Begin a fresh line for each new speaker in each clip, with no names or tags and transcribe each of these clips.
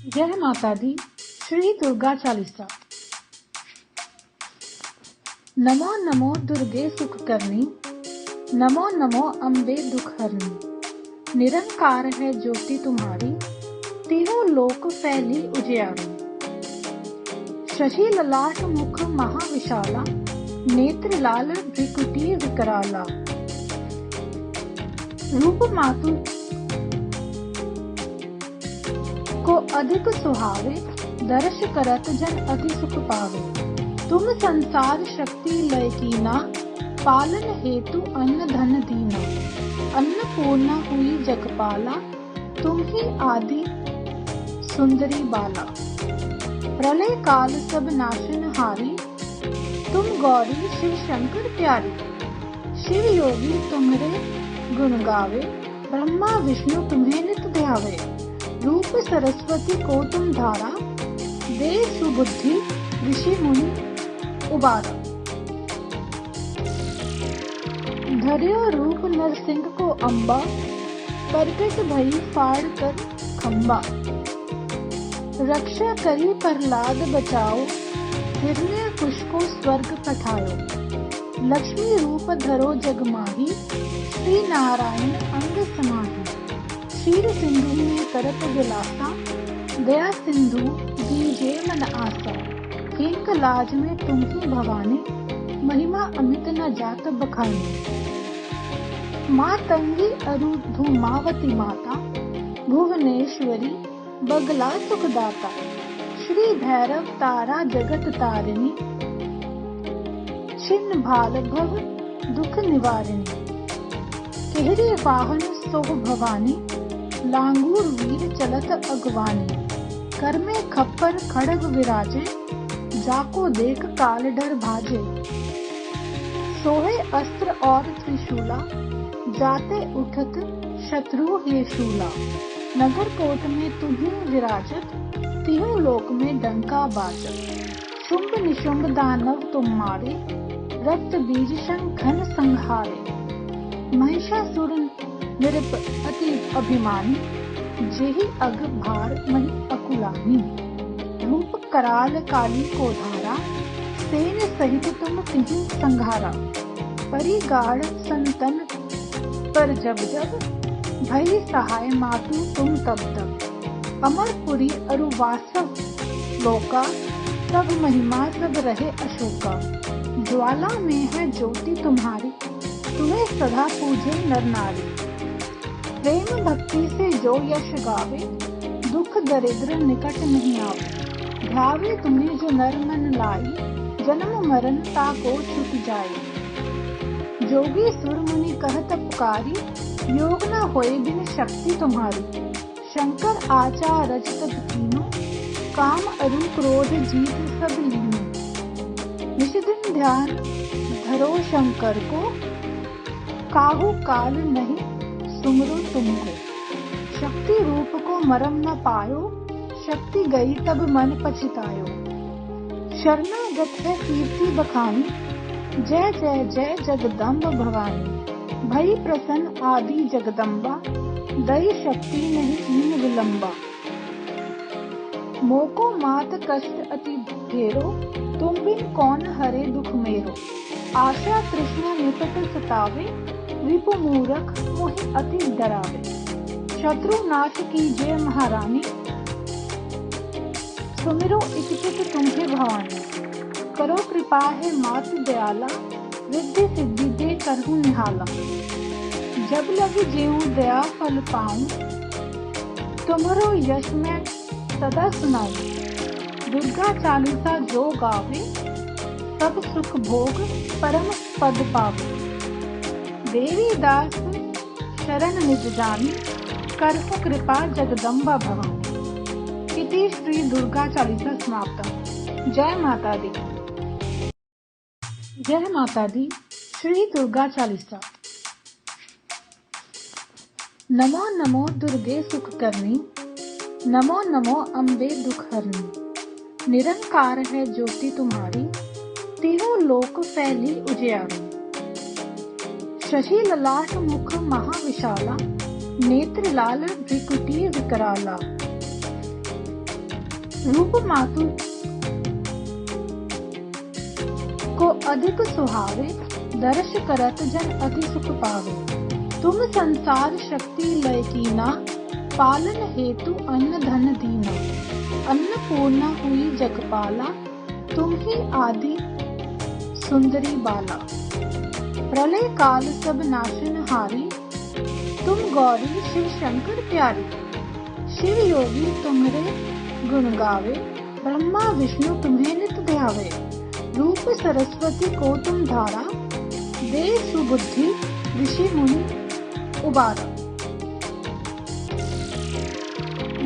जय माता दी। श्री दुर्गा चालीसा। नमो नमो दुर्गे सुख करनी, नमो नमो अम्बे दुख हरनी। निरंकार है ज्योति तुम्हारी, तीनों लोक फैली उजियारी। शशि ललाट मुख महाविशाला, नेत्र लाल भ्रिकुटी विकराला। रूप मातु को अधिक सुहावे, दर्श करत जन अति सुख पावे। तुम संसार शक्ति लय कीना, पालन हेतु अन्न धन दीना। अन्नपूर्णा हुई जगपाला, तुम ही आदि सुंदरी बाला। प्रलय काल सब नाशन हारी, तुम गौरी शिव शंकर प्यारी। शिव योगी तुम्हारे गुण गावे, ब्रह्मा विष्णु तुम्हें नित ध्यावे। रूप सरस्वती को तुम धारा, दे सुबुद्धि ऋषि मुनि उबारा। धर्यो रूप नरसिंह को अम्बा, प्रकट भई फाड़ कर खम्बा। रक्षा करी प्रहलाद बचाओ, हिरण्यकुश को स्वर्ग पठायो। लक्ष्मी रूप धरो जगमाही, श्री नारायण अंग समाही। क्षीर सिंधु में करत विलासा, दया सिंधु दीजे मन आसा। किंक लाज में तुम ही भवानी, महिमा अमित न जात बखानी। माँ तंगी अरु धूमावती माता, भुवनेश्वरी बगला सुखदाता। श्री भैरव तारा जगत तारिणी, छिन्न भाल भव दुख निवारिणी। केहरी वाहन सोह भवानी, लांगूर वीर चलत अगवानी। कर में खप्पर खड़ग विराजे, जाको देख काल डर भाजे। सोहे अस्त्र और त्रिशूला, जाते उठत शत्रु हे शूला। नगर कोट में तुम्हें विराजत, तीनों लोक में डंका बाजत। शुंभ निशुंभ दानव तुम मारे, रक्त बीज शंखन संहारे। महिषासुर निरप अति अभिमानी, जेहि अग भार मही अकुलानी। रूप कराल काली को धारा, सेन सहित तुम तिहि संघारा। परिगाढ़ संतन पर जब जब, भई सहाय मातु तुम तब तब। अमरपुरी अरुवासव लोका, सब महिमा सब रहे अशोका। ज्वाला में है ज्योति तुम्हारी, तुम्हें सदा पूजे नर नारी। प्रेम भक्ति से जो यश गावे, दुख दरिद्र निकट नहीं आवे। ध्यावे तुम्हें जो नर मन लाई, जन्म मरण ताको छुट जाए। जोगी सुर मुनि कहत पुकारी, योग न होए बिन शक्ति तुम्हारी। शंकर आचार रजत कीनो, काम अरु क्रोध जीत सब लीनो। निश दिन ध्यान धरो शंकर को, काहू काल नहीं सुमरो तुमको। शक्ति रूप को मरम न पायो, शक्ति गई तब मन पछतायो। शरणागत है कीर्ति बखानी, जय जय जय जगदम्ब भवानी। भई प्रसन्न आदि जगदम्बा, दई शक्ति नहीं कीन विलंबा। मोको मात कष्ट अति ढेरो, तुम बिन कौन हरे दुख मेरो। आशा तृष्णा निकट सतावे, रिपु मूरख मोहि अति डरावे। शत्रु नाश कीजिए महारानी, सुमिरो इच्छित तुम्हें भवानी। करो कृपा है मातु दयाला, रिद्धि सिद्धि दे करहु निहाला। जब लग जेऊ दया फल पाऊं, तुम्हारो यश मैं सदा सुनाऊं। दुर्गा चालीसा जो गावे, सब सुख भोग परम पद पावे। देवी दास शरण निज जानी, करहु कृपा जगदम्बा भवानी। इति श्री दुर्गा चालीसा समाप्तम्। जय माता दी। जय माता दी। श्री दुर्गा चालीसा। नमो नमो दुर्गे सुख करनी, नमो नमो अम्बे दुख हरनी। निरंकार है ज्योति तुम्हारी, तीनों लोक फैली उजियारी। शशि ललाट मुख महाविशाला, नेत्र लाल भ्रिकुटी विकराला। रूप मातु को अधिक सुहावे, दर्श करत जन अति सुख पावे। तुम संसार शक्ति लय कीना, पालन हेतु अन्न धन दीना। अन्नपूर्णा हुई जगपाला, तुम ही आदि सुंदरी बाला। प्रलय काल सब नाशन हारी, तुम गौरी शिव शंकर प्यारी। शिव योगी तुम्हारे गुण गावे, ब्रह्मा विष्णु तुम्हें नित ध्यावे। रूप सरस्वती को तुम धारा, दे सुबुद्धि ऋषि मुनि उबारा।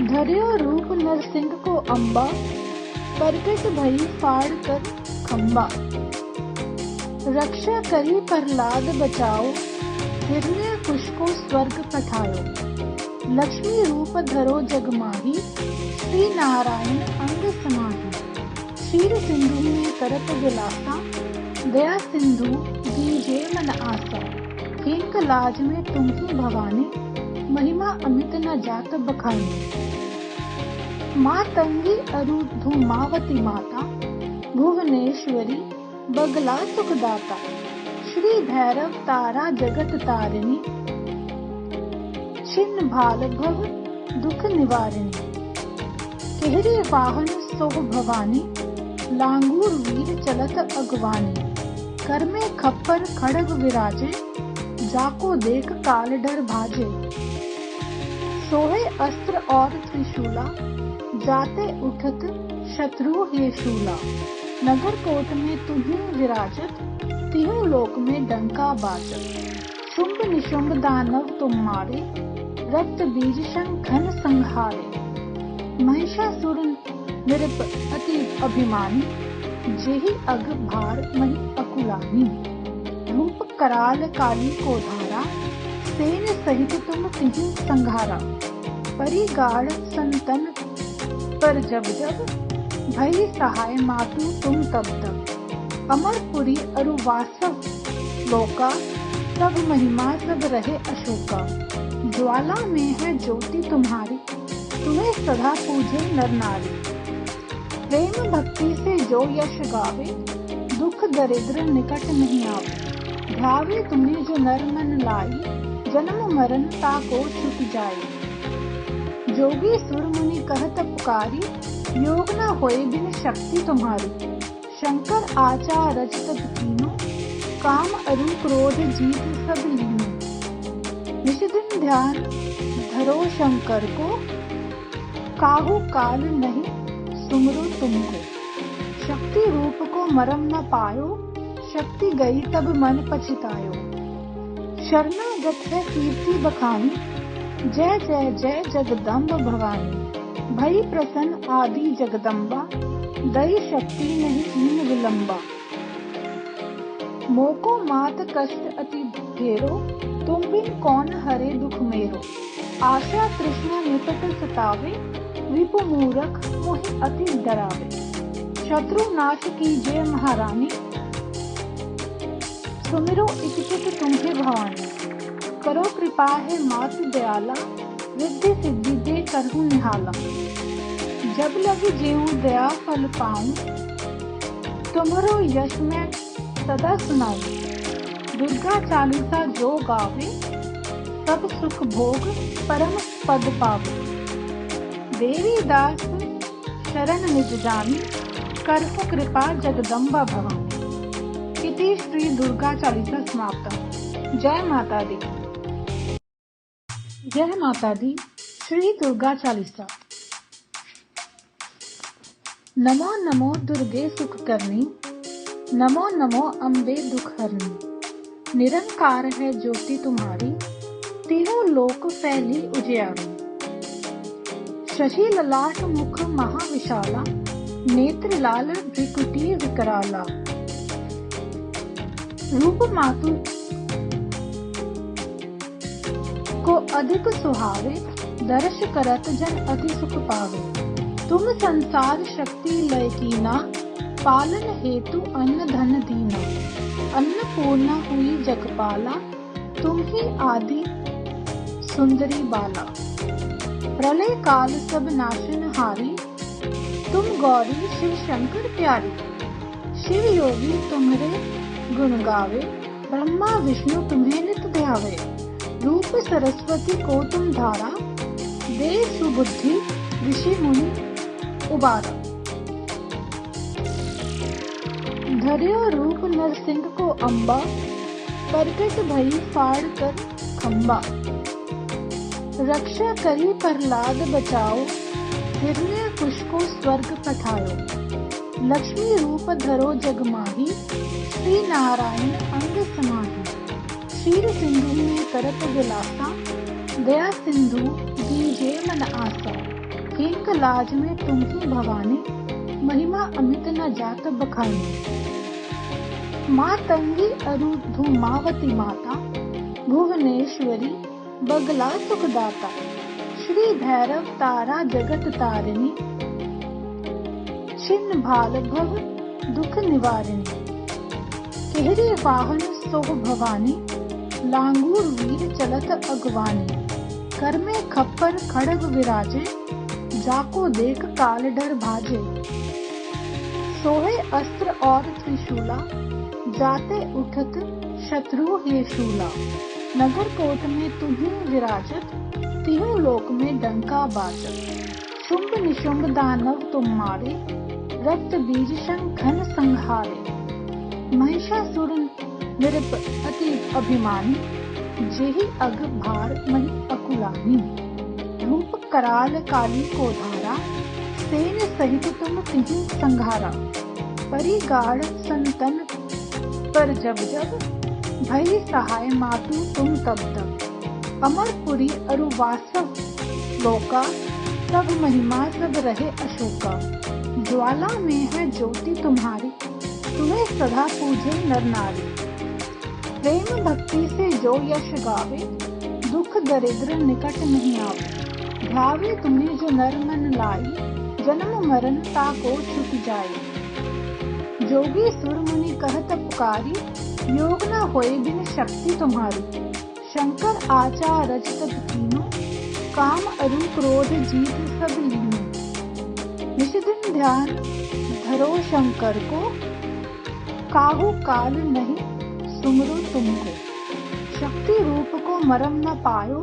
धर्यो रूप नरसिंह को अम्बा, प्रकट भई फाड़ कर खम्बा। रक्षा करी प्रहलाद बचाओ, हिरण्यकुश को स्वर्ग पठायो। लक्ष्मी रूप धरो जग माही, श्री नारायण अंग समाही। क्षीर सिंधु में करत विलासा, दया सिंधु दीजे मन आसा। हिंग लाज में तुम ही भवानी, महिमा अमित न जात बखानी। मातंगी अरु धूमावती माता, भुवनेश्वरी बगला सुखदाता। श्री भैरव तारा जगत तारिणी, छिन्न भाल भव दुख निवारिणी। केहरे वाहन सोह भवानी, लांगूर वीर चलत अगवानी। कर में खप्पर खड़ग विराजे, जाको देख काल डर भाजे। सोहे अस्त्र और त्रिशूला, जाते उठत शत्रु हे शूला। नगर कोट में तुम्हें विराजत, तीनों लोक में डंका बाजत। शुंभ निशुंभ दानव तुम मारे, रक्त बीज शंखन संहारे। महिषासुर नृप अति अभिमानी, जेहि अग भार मही अकुलानी। रूप कराल काली को धारा, सेन सहित तुम तिहि संघारा। परिगाढ़ संतन पर जब जब, भई सहाय मातु तुम तब तब। अमरपुरी अरु वासव लोका, सब महिमा सब रहे अशोका। ज्वाला में है ज्योति तुम्हारी, तुम्हें सदा पूजे नर नारी। प्रेम भक्ति से जो यश गावे, दुख दरिद्र निकट नहीं आवे। ध्यावे तुम्हें जो नर मन लाई, जन्म मरण ताको छुट जाए। जोगी सुर मुनि कहत पुकारी, योग न होए बिन शक्ति तुम्हारी। शंकर आचार रजत तीनों, काम अरु क्रोध जीत सब लीनो। निश दिन ध्यान धरो शंकर को, काहू काल नहीं सुमरो तुमको। शक्ति रूप को मरम न पायो, शक्ति गई तब मन पछतायो। शरणागत है कीर्ति बखानी, जय जय जय जगदम्ब भवानी। भई प्रसन्न आदि जगदम्बा, दई शक्ति नहीं कीन विलंबा। मोको मात कष्ट अति ढेरो, तुम बिन कौन हरे दुख मेरो। आशा तृष्णा निकट सतावे, रिपु मूरख मोहि अति डरावे। शत्रु नाश कीजिए महारानी, सुमिरो इच्छित तुम्हें भवानी। करो कृपा है मात दयाला, रिद्धि सिद्धि दे करहु निहाला। जब लगी जेऊ दया फल पाऊं, तुम्हारो यश में सदा सुनाऊं। दुर्गा चालीसा जो गावे, सब सुख भोग परम पद पावे। देवी दास शरण निज जानी, करहु कृपा जगदम्बा भवानी। इति श्री दुर्गा चालीसा समाप्ता। जय माता दी। जय माता दी। श्री दुर्गा चालीसा। नमो नमो दुर्गे सुख करनी, नमो नमो अम्बे दुख हरनी। निरंकार है ज्योति तुम्हारी, तीनों लोक फैली उजियारी। शशि ललाट मुख महाविशाला, नेत्र लाल भ्रिकुटी विकराला। रूप मातु को अधिक सुहावे, दर्श करत जन अति सुख पावे। तुम संसार शक्ति लय कीना, पालन हेतु अन्न धन दीना। अन्नपूर्णा हुई जगपाला, तुम ही आदि सुंदरी बाला। प्रलय काल सब नाशन हारी, तुम गौरी शिव शंकर प्यारी, शिव योगी तुम्हारे गुण गावे, ब्रह्मा विष्णु तुम्हें नित ध्यावे। रूप सरस्वती को तुम धारा, दे सुबुद्धि ऋषि मुनि उबारा। धर्यो रूप नरसिंह को अम्बा, प्रकट भई फाड़ कर खम्बा। रक्षा करी प्रहलाद बचाओ, हिरण्यकुश को स्वर्ग पठायो। लक्ष्मी रूप धरो जगमाही, श्री नारायण अंग समाही। क्षीर सिंधु में करत विलासा, दया सिंधु दीजे मन आसा। किंक लाज में तुम ही भवानी, महिमा अमित न जात बखानी। मातंगी अरु धूमावती माता, भुवनेश्वरी बगला सुखदाता। श्री भैरव तारा जगत तारिणी, छिन्न भाल भव दुख निवारिणी। केहरी वाहन सोह भवानी, लांगूर वीर चलत अगवानी। कर में खप्पर खड़ग विराजे, जाको देख काल डर भाजे। सोहे अस्त्र और त्रिशूला, जाते उठत शत्रु हे शूला। नगर कोट में तुम्हीं विराजत, तीनों लोक में डंका बाजत। शुंभ निशुंभ दानव तुम मारे, रक्त बीज शंखन संहारे। महिषासुर निरप अति अभिमानी, जेहि अग भार मही अकुलानी। रूप कराल काली को धारा, सेन सहित तुम तिहि संघारा। परिगाढ़ संतन पर जब जब, भई सहाय मातु तुम तब तब। अमरपुरी अरु वासव लोका, सब महिमा सब रहे अशोका। ज्वाला में है ज्योति तुम्हारी, तुम्हें सदा पूजे नर नारी। प्रेम भक्ति से जो यश गावे, दुख दरिद्र निकट नहीं आवे। ध्यावे तुम्हें जो नर मन लाई, जन्म मरण ताको छुट जाए। जोगी सुर मुनि कहत पुकारी, योग न होए बिन शक्ति तुम्हारी। शंकर आचार रचत तीनों, काम अरु क्रोध जीत सब लीनो। निश दिन ध्यान धरो शंकर को, काहू काल नहीं सुमरो तुमको। शक्ति रूप को मरम न पायो,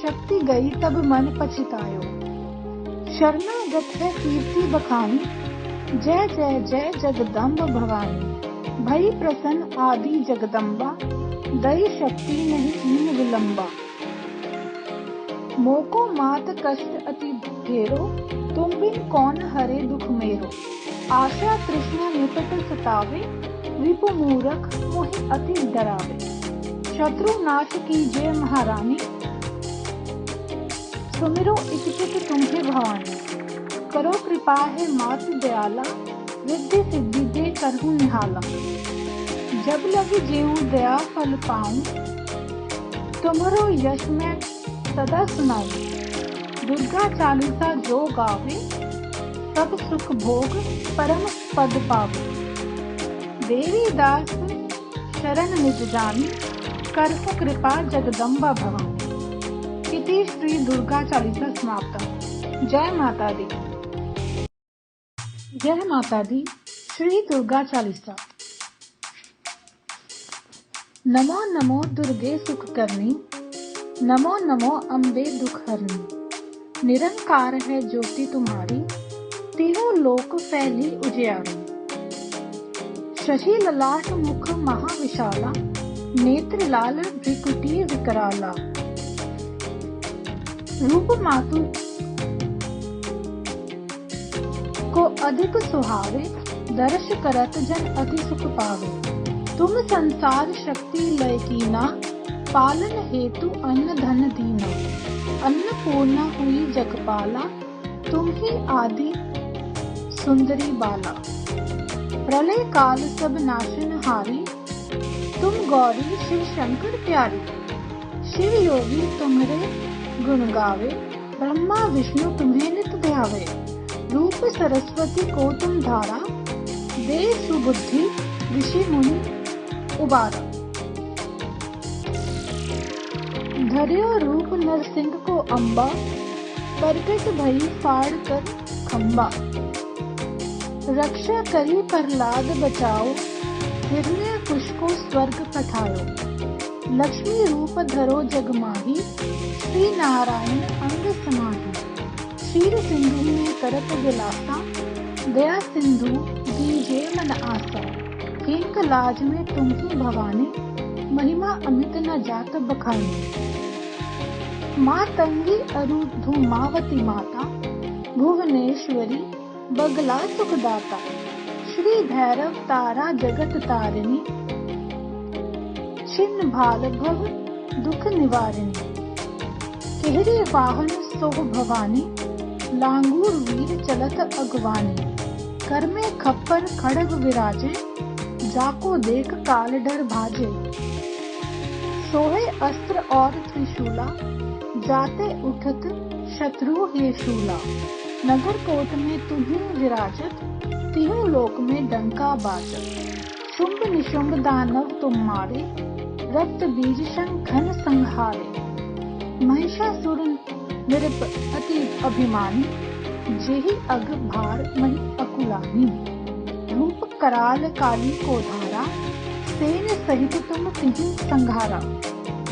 शक्ति गई तब मन पछतायो। शरणागत है कीर्ति बखानी, जय जय जय जगदम्ब भवानी। भई प्रसन्न आदि जगदम्बा, दई शक्ति नहीं कीन विलंबा। मोको मात कष्ट अति घेरो, तुम बिन कौन हरे दुख मेरो। आशा तृष्णा निकट सतावे, रिपु मूरख मोहि अति डरावे। शत्रु नाश कीजिए महारानी, सुमिरो इच्छित तुम्हें भवानी। करो कृपा है मातु दयाला, रिद्धि सिद्धि दे करहु निहाला। जब लगी जेऊ दया फल पाऊं, तुम्हारो यश मैं सदा सुनाऊं। दुर्गा चालीसा जो गावे, सब सुख भोग परम पद पावे। देवी दास शरण निज जानी, करहु कृपा जगदम्बा भवानी। इति श्री दुर्गा चालीसा समाप्ता। जय माता दी। जय माता दी। श्री दुर्गा चालीसा। नमो नमो दुर्गे सुख करनी, नमो नमो अम्बे दुख हरनी। निरंकार है ज्योति तुम्हारी, तीनों लोक फैली उजियारी। शशि ललाट मुख महाविशाला, नेत्र लाल भ्रिकुटी विकराला। रूप मातु को अधिक सुहावे, दर्श करत जन अति सुख पावे। तुम संसार शक्ति लय कीना, पालन हेतु अन्न धन दीना। अन्नपूर्णा हुई जगपाला, तुम ही आदि सुंदरी बाला। प्रलय काल सब नाशनहारी, तुम गौरी शिव शंकर प्यारी। शिव योगी तुम्हारे गुण गावे, ब्रह्मा विष्णु तुम्हें नित ध्यावे। रूप सरस्वती को तुम धारा, दे सुबुद्धि ऋषि मुनि उबारा। धर्यो रूप नरसिंह को अम्बा, प्रकट भई फाड़ कर खम्बा। रक्षा करी प्रहलाद बचाओ, हिरण्यकुश को स्वर्ग पठायो। लक्ष्मी रूप धरो जग माही, श्री नारायण अंग समाही। क्षीर सिंधु में करत विलासा, दया सिंधु दीजे मन आसा। किंक लाज में तुम ही भवानी, महिमा अमित न जात बखानी। माँ तंगी अरु धूमावती माता, भुवनेश्वरी बगला सुखदाता। श्री भैरव तारा जगत तारिणी, छिन्न भाल भव दुख निवारिणी। केहरी वाहन सोह भवानी, लांगूर वीर चलत अगवानी। कर में खप्पर खड़ग विराजे, जाको देख काल डर भाजे। सोहे अस्त्र और त्रिशूला, जाते उठत शत्रु हे शूला। नगर कोट में तुम्हीं विराजत, तीनों लोक में डंका बाजत। शुंभ निशुंभ दानव तुम मारे, रक्त बीज शंखन संहारे। महिषासुर निरप अति अभिमानी, जेहि अग भार मही अकुलानी। रूप कराल काली को धारा, सेन सहित तुम तिहि संघारा।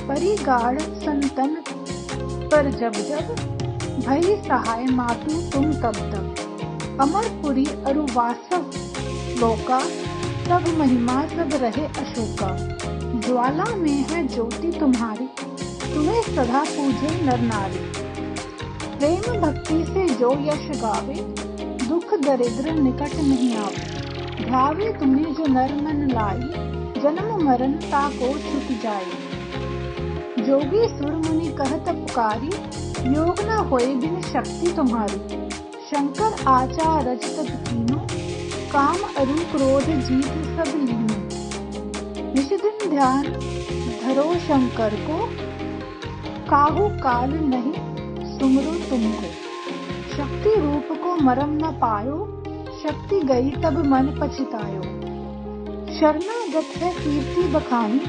परिगाढ़ संतन पर जब जब, भई सहाय मातु तुम तब तब। अमरपुरी अरु वासव लोका, सब महिमा सब रहे अशोका। ज्वाला में है ज्योति तुम्हारी, तुम्हें सदा पूजे नर नारी। प्रेम भक्ति से जो यश गावे, दुख दरिद्र निकट नहीं आवे। ध्यावे तुम्हें जो नर मन लाई, जन्म मरण ताको छुट जाए। जोगी सुर मुनि कहत पुकारी, योग न होए बिन शक्ति तुम्हारी। शंकर आचार रचत कीनो, काम अरु क्रोध जीत सब लीनो। निश दिन ध्यान धरो शंकर को, काहू काल नहीं सुमरो तुमको। शक्ति रूप को मरम न पायो, शक्ति गई तब मन पछतायो। शरणागत है कीर्ति बखानी,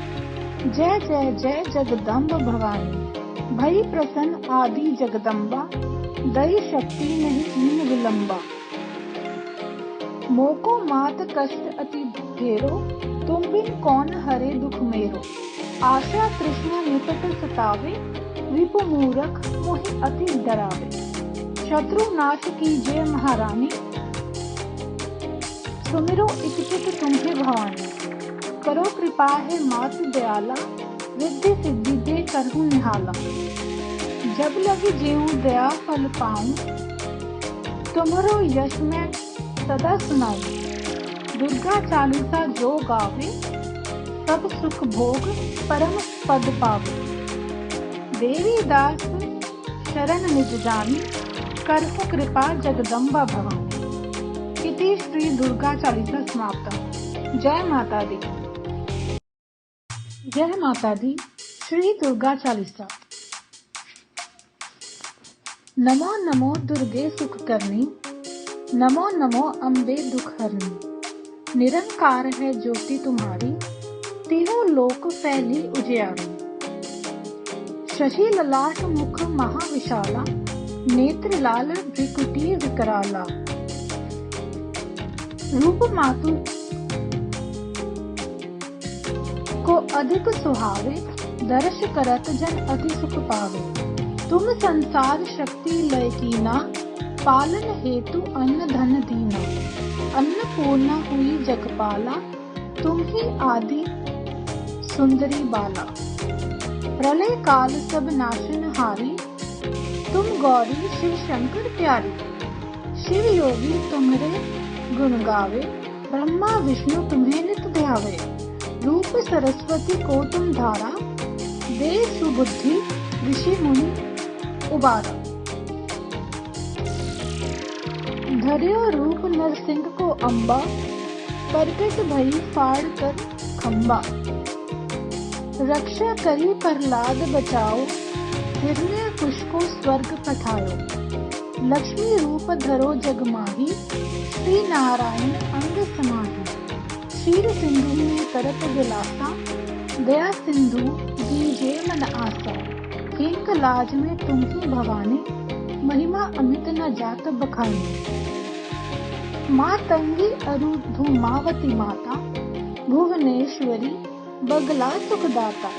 जय जय जय जगदम्ब भवानी। भई प्रसन्न आदि जगदम्बा, दई शक्ति नहीं कीन विलंबा। मोको मात कष्ट अति ढेरो, तुम बिन कौन हरे दुख मेरो। आशा तृष्णा निकट सतावे, रिपु मूरख मोहि अति डरावे। शत्रु नाश कीजिए महारानी, सुमिरो इच्छित तुम्हें भवानी। करो कृपा है मातु दयाला, रिद्धि सिद्धि दे करहूँ निहाला। जब लगी जेऊ दया फल पाऊं, तुम्हारो यश मैं सदा सुनाऊं। दुर्गा चालीसा जो गावे, सब सुख भोग परम पद पावे। देवी दास शरण निज जानी, करहु कृपा जगदम्बा भवानी। इति श्री दुर्गा चालीसा समाप्ता। जय माता दी। जय माता दी। श्री दुर्गा चालीसा। नमो नमो दुर्गे सुख करनी, नमो नमो अम्बे दुख हरनी। निरंकार है ज्योति तुम्हारी, तीनों लोक फैली उजियारी। शशि ललाट मुख महाविशाला, नेत्र लाल भ्रिकुटी विकराला। रूप मातु को अधिक सुहावे, दर्श करत जन अति सुख पावे। तुम संसार शक्ति लय कीना, पालन हेतु अन्न धन दीना। अन्नपूर्णा हुई जगपाला, तुम ही आदि सुंदरी बाला। प्रलय काल सब नाशन हारी, तुम गौरी शिव शंकर प्यारी। शिव योगी तुम्हारे गुण गावे, ब्रह्मा विष्णु तुम्हें नित ध्यावे। रूप सरस्वती को तुम धारा, दे सुबुद्धि ऋषि मुनि उबारा। धर्यो रूप नरसिंह को अम्बा, प्रकट भई फाड़ कर खम्बा। रक्षा करी प्रहलाद बचाओ, हिरण्यकुश को स्वर्ग पठायो। लक्ष्मी रूप धरो जग माही, श्री नारायण अंग समाही। क्षीर सिंधु में करत विलासा, दया सिंधु दीजे मन आसा। किंक लाज में तुम ही भवानी, महिमा अमित न जात बखानी। मातंगी अरु धूमावती माता, भुवनेश्वरी बगला सुखदाता,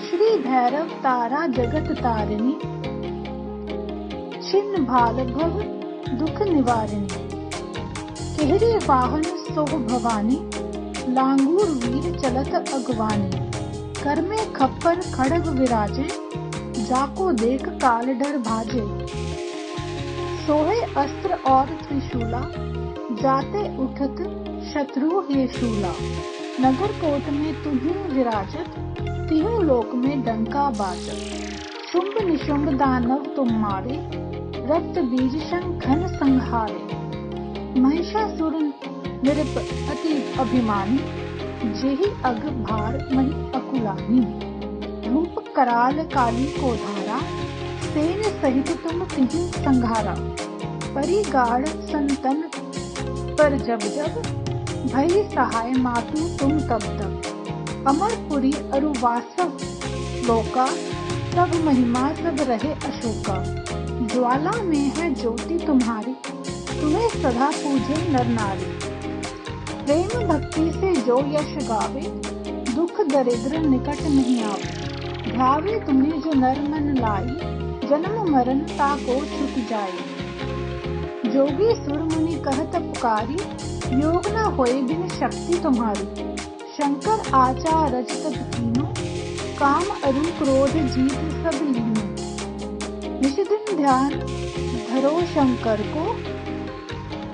श्री भैरव तारा जगत तारिणी, छिन्न भाल भव दुख निवारिणी। केहरी वाहन सोह भवानी, लांगूर वीर चलत अगवानी। कर में खप्पर खड़ग विराजे, जाको देख काल डर भाजे। सोहे अस्त्र और त्रिशूला, जाते उठत शत्रु हे शूला। नगर कोट में तुम्हीं विराजत, तीनों लोक में डंका बाजत। शुंभ निशुंभ दानव तुम मारे, रक्त बीज शंखन संहारे। महिषासुर नृप अति अभिमानी, जेहि अग भार मही अकुलानी। रूप कराल काली को धारा, सेन सहित तुम तिहि संघारा। परिगाढ़ संतन पर जब जब, भई सहाय मातु तुम तब तब। अमरपुरी अरु वासव लोका, सब महिमा सब रहे अशोका। ज्वाला में है ज्योति तुम्हारी, तुम्हें सदा पूजे नर नारी। प्रेम भक्ति से जो यश गावे, दुख दरिद्र निकट नहीं आवे। ध्यावे तुम्हें जो नर मन लाई, जन्म मरण ताको छुट जाए। जोगी सुर मुनि कहत पुकारी, योग न होए बिन शक्ति तुम्हारी। शंकर आचार रचत कीनो, काम अरु क्रोध जीत सब लीनो। निश दिन ध्यान धरो शंकर को,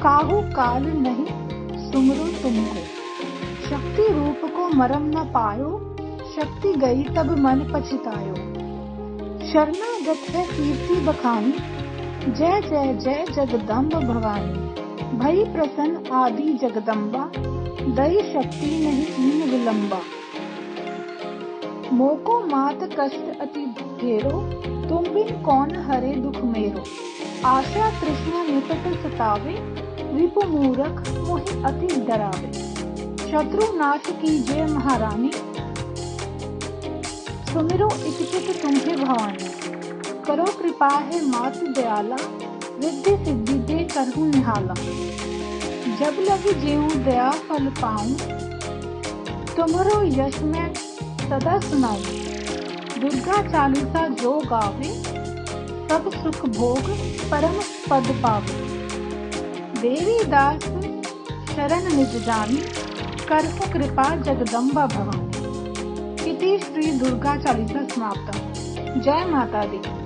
काहू काल नहीं सुमरो तुमको। शक्ति रूप को मरम न पायो, शक्ति गई तब मन पछतायो। शरणागत है कीर्ति बखानी, जय जय जय जगदम्ब भवानी। भई प्रसन्न आदि जगदम्बा, दई शक्ति नहीं कीन विलंबा। मोको मात कष्ट अति घेरो, तुम बिन कौन हरे दुख मेरो। आशा तृष्णा निकट सतावे, रिपु मूरख मोहि अति डरावे। शत्रु नाश कीजिए महारानी, सुमिरो इच्छित तुम्हें भवानी। करो कृपा है मातु दयाला, रिद्धि सिद्धि दे करहु निहाला। जब लगी जेऊ दया फल पाऊं, तुमरो यश मैं सदा सुनाऊं। दुर्गा चालीसा जो गावे, सब सुख भोग परम पद पावे। देवी दास शरण निज जानी, करहु कृपा जगदम्बा भवानी। इति श्री दुर्गा चालीसा समाप्ता। जय माता दी।